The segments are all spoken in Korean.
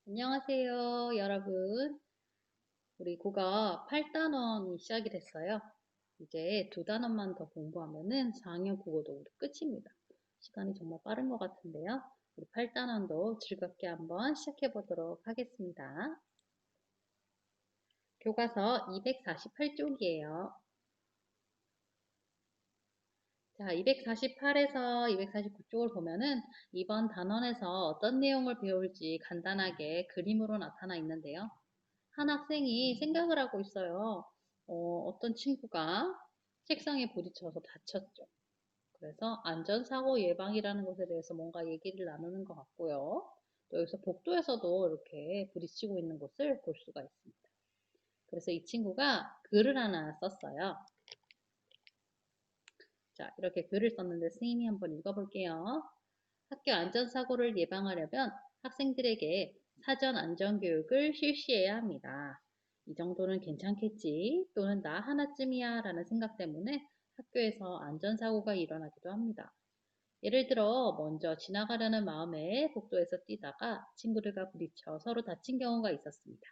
안녕하세요, 여러분. 우리 국어 8단원이 시작이 됐어요. 이제 2단원만 더 공부하면은 4학년 국어도 우리 끝입니다. 시간이 정말 빠른 것 같은데요. 우리 8단원도 즐겁게 한번 시작해 보도록 하겠습니다. 교과서 248쪽이에요. 자, 248에서 249쪽을 보면은 이번 단원에서 어떤 내용을 배울지 간단하게 그림으로 나타나 있는데요. 한 학생이 생각을 하고 있어요. 어떤 친구가 책상에 부딪혀서 다쳤죠. 그래서 안전사고 예방이라는 것에 대해서 뭔가 얘기를 나누는 것 같고요. 또 여기서 복도에서도 이렇게 부딪히고 있는 것을 볼 수가 있습니다. 그래서 이 친구가 글을 하나 썼어요. 자, 이렇게 글을 썼는데 선생님이 한번 읽어볼게요. 학교 안전사고를 예방하려면 학생들에게 사전 안전교육을 실시해야 합니다. 이 정도는 괜찮겠지 또는 나 하나쯤이야 라는 생각 때문에 학교에서 안전사고가 일어나기도 합니다. 예를 들어 먼저 지나가려는 마음에 복도에서 뛰다가 친구들과 부딪혀 서로 다친 경우가 있었습니다.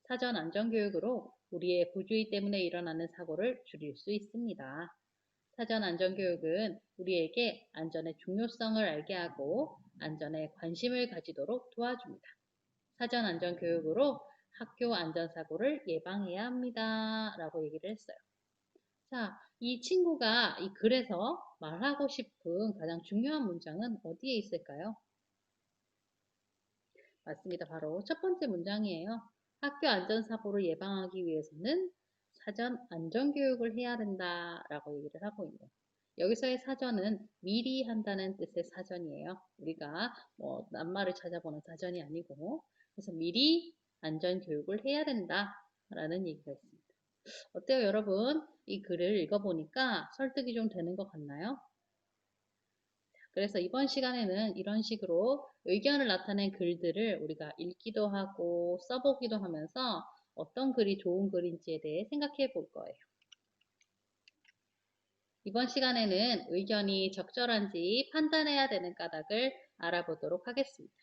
사전 안전교육으로 우리의 부주의 때문에 일어나는 사고를 줄일 수 있습니다. 사전 안전교육은 우리에게 안전의 중요성을 알게 하고 안전에 관심을 가지도록 도와줍니다. 사전 안전교육으로 학교 안전사고를 예방해야 합니다. 라고 얘기를 했어요. 자, 이 친구가 이 글에서 말하고 싶은 가장 중요한 문장은 어디에 있을까요? 맞습니다. 바로 첫 번째 문장이에요. 학교 안전사고를 예방하기 위해서는 사전 안전교육을 해야 된다라고 얘기를 하고 있네요. 여기서의 사전은 미리 한다는 뜻의 사전이에요. 우리가 뭐 낱말을 찾아보는 사전이 아니고 그래서 미리 안전교육을 해야 된다라는 얘기가 있습니다. 어때요, 여러분? 이 글을 읽어보니까 설득이 좀 되는 것 같나요? 그래서 이번 시간에는 이런 식으로 의견을 나타낸 글들을 우리가 읽기도 하고 써보기도 하면서 어떤 글이 좋은 글인지에 대해 생각해 볼 거예요. 이번 시간에는 의견이 적절한지 판단해야 되는 까닭을 알아보도록 하겠습니다.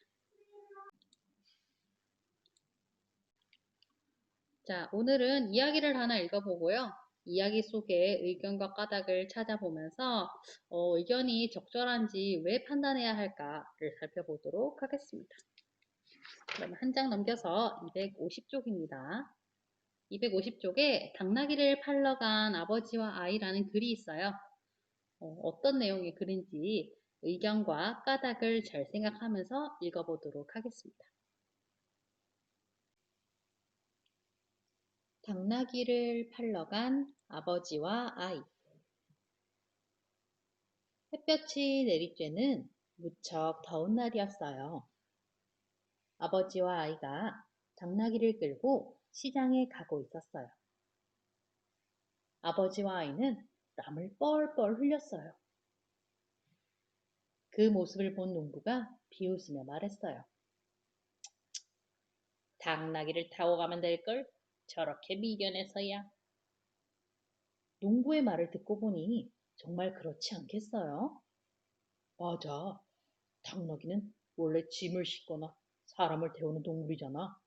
자, 오늘은 이야기를 하나 읽어보고요. 이야기 속에 의견과 까닭을 찾아보면서 의견이 적절한지 왜 판단해야 할까를 살펴보도록 하겠습니다. 그럼 한 장 넘겨서 250쪽입니다. 250쪽에 당나귀를 팔러 간 아버지와 아이라는 글이 있어요. 어떤 내용의 글인지 의견과 까닭을 잘 생각하면서 읽어보도록 하겠습니다. 당나귀를 팔러 간 아버지와 아이. 햇볕이 내리쬐는 무척 더운 날이었어요. 아버지와 아이가 당나귀를 끌고 시장에 가고 있었어요. 아버지와 아이는 땀을 뻘뻘 흘렸어요. 그 모습을 본 농부가 비웃으며 말했어요. 당나귀를 타고 가면 될걸? 저렇게 미련해서야. 농부의 말을 듣고 보니 정말 그렇지 않겠어요? 맞아. 당나귀는 원래 짐을 싣거나 사람을 태우는 동물이잖아.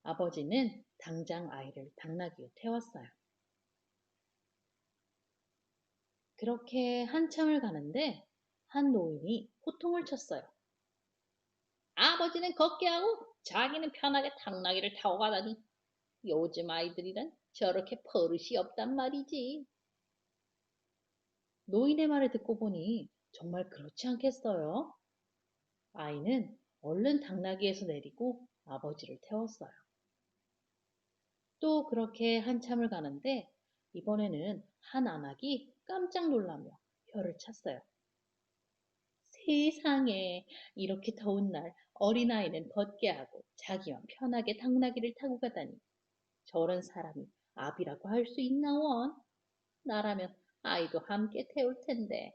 아버지는 당장 아이를 당나귀에 태웠어요. 그렇게 한참을 가는데 한 노인이 호통을 쳤어요. 아버지는 걷게 하고 자기는 편하게 당나귀를 타고 가다니. 요즘 아이들이란 저렇게 버릇이 없단 말이지. 노인의 말을 듣고 보니 정말 그렇지 않겠어요? 아이는 얼른 당나귀에서 내리고 아버지를 태웠어요. 또 그렇게 한참을 가는데 이번에는 한 아낙이 깜짝 놀라며 혀를 찼어요. 세상에 이렇게 더운 날 어린아이는 벗게 하고 자기만 편하게 당나귀를 타고 가다니 저런 사람이 아비라고 할 수 있나 원? 나라면 아이도 함께 태울 텐데.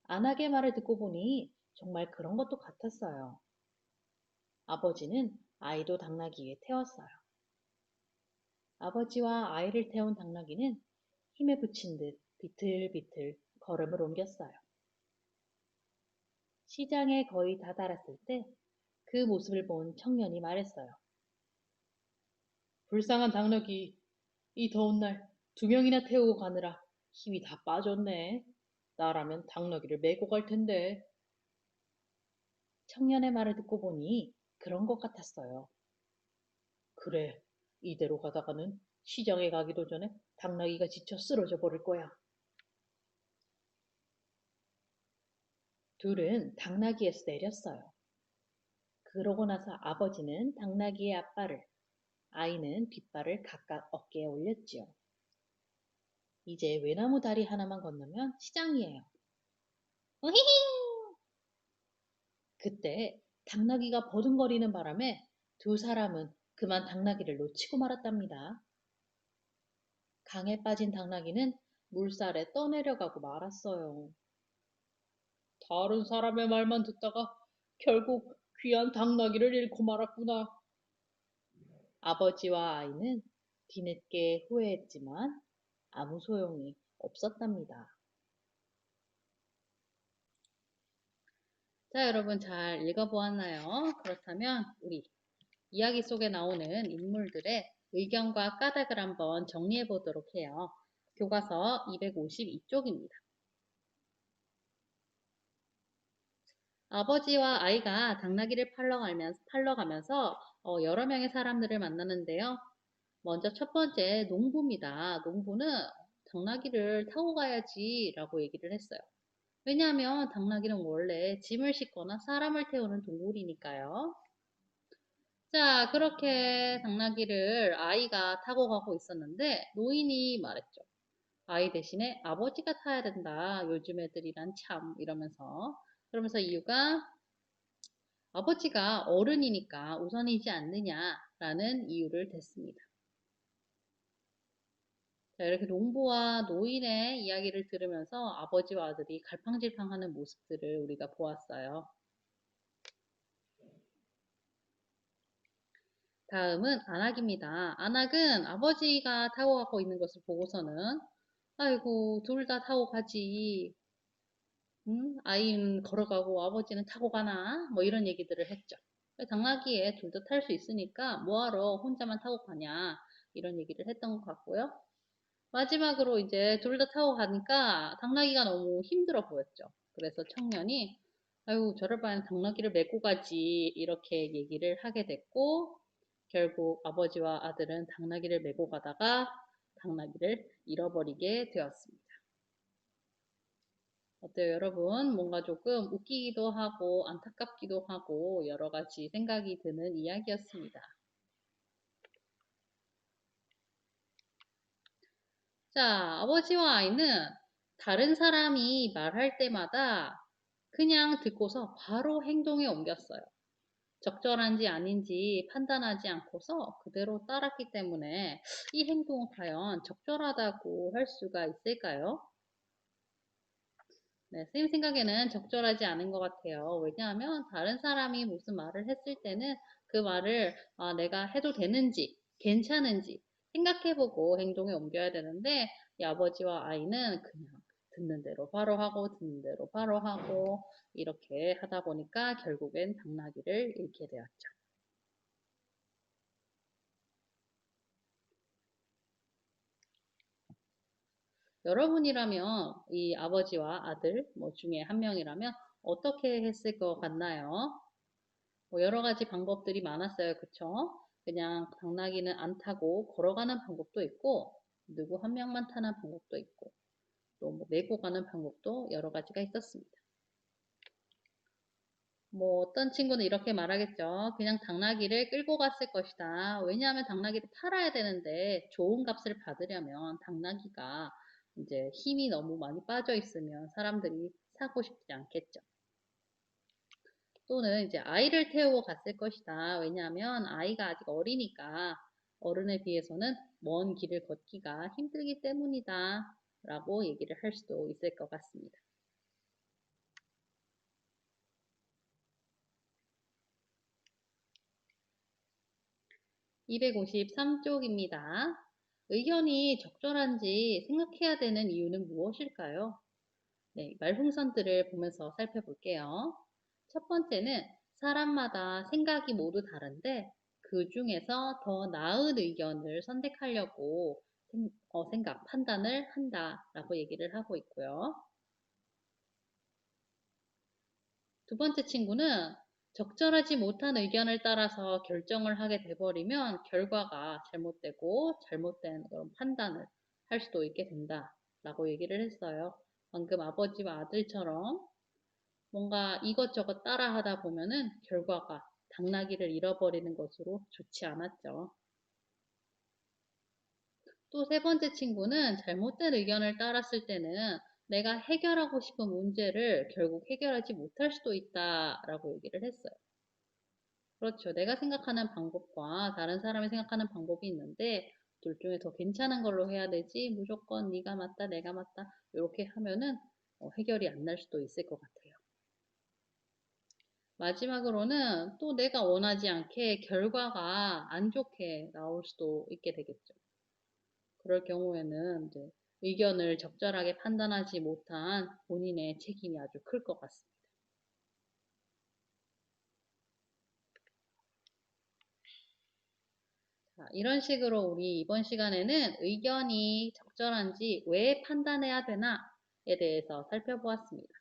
안하게 말을 듣고 보니 정말 그런 것도 같았어요. 아버지는 아이도 당나귀에 태웠어요. 아버지와 아이를 태운 당나귀는 힘에 부친 듯 비틀비틀 걸음을 옮겼어요. 시장에 거의 다다랐을 때 그 모습을 본 청년이 말했어요. 불쌍한 당나귀, 이 더운 날 2명이나 태우고 가느라 힘이 다 빠졌네. 나라면 당나귀를 메고 갈 텐데. 청년의 말을 듣고 보니 그런 것 같았어요. 그래, 이대로 가다가는 시장에 가기도 전에 당나귀가 지쳐 쓰러져 버릴 거야. 둘은 당나귀에서 내렸어요. 그러고 나서 아버지는 당나귀의 앞발을, 아이는 뒷발을 각각 어깨에 올렸지요. 이제 외나무 다리 하나만 건너면 시장이에요. 으히히! 그때 당나귀가 버둥거리는 바람에 두 사람은 그만 당나귀를 놓치고 말았답니다. 강에 빠진 당나귀는 물살에 떠내려가고 말았어요. 다른 사람의 말만 듣다가 결국 귀한 당나귀를 잃고 말았구나. 아버지와 아이는 뒤늦게 후회했지만 아무 소용이 없었답니다. 자, 여러분 잘 읽어보았나요? 그렇다면 우리 이야기 속에 나오는 인물들의 의견과 까닭을 한번 정리해 보도록 해요. 교과서 252쪽입니다. 아버지와 아이가 당나귀를 팔러 가면서 여러 명의 사람들을 만나는데요. 먼저 첫 번째 농부입니다. 농부는 당나귀를 타고 가야지 라고 얘기를 했어요. 왜냐하면 당나귀는 원래 짐을 싣거나 사람을 태우는 동물이니까요. 자, 그렇게 당나귀를 아이가 타고 가고 있었는데 노인이 말했죠. 아이 대신에 아버지가 타야 된다. 요즘 애들이란 참 이러면서. 그러면서 이유가 아버지가 어른이니까 우선이지 않느냐라는 이유를 댔습니다. 자, 이렇게 농부와 노인의 이야기를 들으면서 아버지와 아들이 갈팡질팡하는 모습들을 우리가 보았어요. 다음은 안악입니다. 안악은 아버지가 타고 가고 있는 것을 보고서는 아이고 둘 다 타고 가지. 아이는 걸어가고 아버지는 타고 가나? 뭐 이런 얘기들을 했죠. 당나귀에 둘 다 탈 수 있으니까 뭐하러 혼자만 타고 가냐 이런 얘기를 했던 것 같고요. 마지막으로 이제 둘 다 타고 가니까 당나귀가 너무 힘들어 보였죠. 그래서 청년이 아유 저럴 바엔 당나귀를 메고 가지 이렇게 얘기를 하게 됐고 결국 아버지와 아들은 당나귀를 메고 가다가 당나귀를 잃어버리게 되었습니다. 어때요, 여러분? 뭔가 조금 웃기기도 하고 안타깝기도 하고 여러 가지 생각이 드는 이야기였습니다. 자, 아버지와 아이는 다른 사람이 말할 때마다 그냥 듣고서 바로 행동에 옮겼어요. 적절한지 아닌지 판단하지 않고서 그대로 따랐기 때문에 이 행동은 과연 적절하다고 할 수가 있을까요? 네, 선생님 생각에는 적절하지 않은 것 같아요. 왜냐하면 다른 사람이 무슨 말을 했을 때는 그 말을 내가 해도 되는지, 괜찮은지 생각해보고 행동에 옮겨야 되는데 이 아버지와 아이는 그냥 듣는 대로 바로 하고 듣는 대로 바로 하고 이렇게 하다 보니까 결국엔 당나귀를 잃게 되었죠. 여러분이라면 이 아버지와 아들 뭐 중에 한 명이라면 어떻게 했을 것 같나요? 뭐 여러 가지 방법들이 많았어요. 그쵸? 그냥 당나귀는 안 타고 걸어가는 방법도 있고, 누구 한 명만 타는 방법도 있고, 또 뭐 메고 가는 방법도 여러 가지가 있었습니다. 뭐 어떤 친구는 이렇게 말하겠죠. 그냥 당나귀를 끌고 갔을 것이다. 왜냐하면 당나귀를 팔아야 되는데 좋은 값을 받으려면 당나귀가 이제 힘이 너무 많이 빠져 있으면 사람들이 사고 싶지 않겠죠. 또는 이제 아이를 태우고 갔을 것이다. 왜냐하면 아이가 아직 어리니까 어른에 비해서는 먼 길을 걷기가 힘들기 때문이다. 라고 얘기를 할 수도 있을 것 같습니다. (253쪽입니다) 의견이 적절한지 생각해야 되는 이유는 무엇일까요? 네, 말풍선들을 보면서 살펴볼게요. 첫 번째는 사람마다 생각이 모두 다른데 그 중에서 더 나은 의견을 선택하려고 생각, 판단을 한다라고 얘기를 하고 있고요. 두 번째 친구는 적절하지 못한 의견을 따라서 결정을 하게 돼버리면 결과가 잘못되고 잘못된 그런 판단을 할 수도 있게 된다라고 얘기를 했어요. 방금 아버지와 아들처럼 뭔가 이것저것 따라 하다 보면은 결과가 당나귀를 잃어버리는 것으로 좋지 않았죠. 또 세 번째 친구는 잘못된 의견을 따랐을 때는 내가 해결하고 싶은 문제를 결국 해결하지 못할 수도 있다라고 얘기를 했어요. 그렇죠. 내가 생각하는 방법과 다른 사람이 생각하는 방법이 있는데 둘 중에 더 괜찮은 걸로 해야 되지 무조건 네가 맞다 내가 맞다 이렇게 하면은 해결이 안 날 수도 있을 것 같아요. 마지막으로는 또 내가 원하지 않게 결과가 안 좋게 나올 수도 있게 되겠죠. 그럴 경우에는 이제 의견을 적절하게 판단하지 못한 본인의 책임이 아주 클 것 같습니다. 자, 이런 식으로 우리 이번 시간에는 의견이 적절한지 왜 판단해야 되나에 대해서 살펴보았습니다.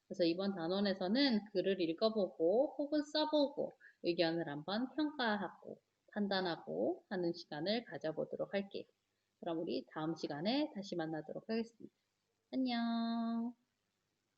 그래서 이번 단원에서는 글을 읽어보고 혹은 써보고 의견을 한번 평가하고 판단하고 하는 시간을 가져보도록 할게요. 그럼 우리 다음 시간에 다시 만나도록 하겠습니다. 안녕.